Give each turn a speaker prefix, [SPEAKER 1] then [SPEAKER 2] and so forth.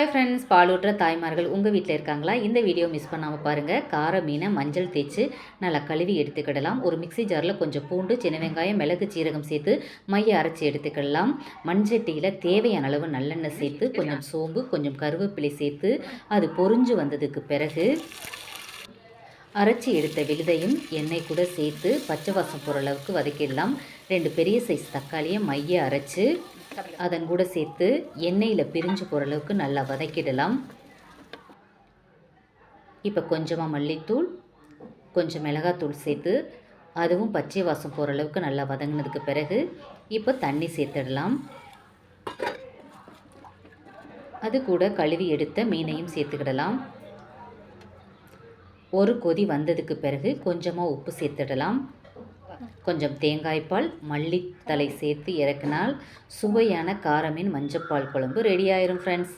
[SPEAKER 1] Hi friends, பாலூற்ற தாய்மார்கள் உங்கள் வீட்டில் இருக்காங்களா? இந்த வீடியோ மிஸ் பண்ணாமல் பாருங்கள். கார மீனை மஞ்சள் தேய்ச்சி நல்லா கழுவி எடுத்துக்கிடலாம். ஒரு மிக்சி ஜாரில் கொஞ்சம் பூண்டு, சின்ன வெங்காயம், மிளகு, சீரகம் சேர்த்து மைய அரைச்சி எடுத்துக்கிடலாம். மண்சட்டியில் தேவையான அளவு நல்லெண்ணெய் சேர்த்து கொஞ்சம் சோம்பு, கொஞ்சம் கருவேப்பிலை சேர்த்து அது பொரிஞ்சு வந்ததுக்கு பிறகு அரைச்சி எடுத்த விழுதையும் எண்ணெய் கூட சேர்த்து பச்சை வாசம் போகிற அளவுக்கு வதக்கிடலாம். 2 பெரிய சைஸ் தக்காளியை மைய அரைச்சி அதன் கூட சேர்த்து எண்ணெயில் பிரிஞ்சு போகிற அளவுக்கு நல்லா வதக்கிடலாம். இப்போ கொஞ்சமாக மல்லித்தூள், கொஞ்சம் மிளகாத்தூள் சேர்த்து அதுவும் பச்சை வாசம் போகிற அளவுக்கு நல்லா வதங்கினதுக்கு பிறகு இப்போ தண்ணி சேர்த்துடலாம். அது கூட கழுவி எடுத்த மீனையும் சேர்த்துக்கிடலாம். ஒரு கொதி வந்ததுக்கு பிறகு கொஞ்சமாக உப்பு சேர்த்துடலாம். கொஞ்சம் தேங்காய்பால், மல்லித்தலை சேர்த்து இறக்கினால் சுவையான கார மீன் மஞ்சப்பால் குழம்பு ரெடி ஆயிரும் ஃப்ரெண்ட்ஸ்.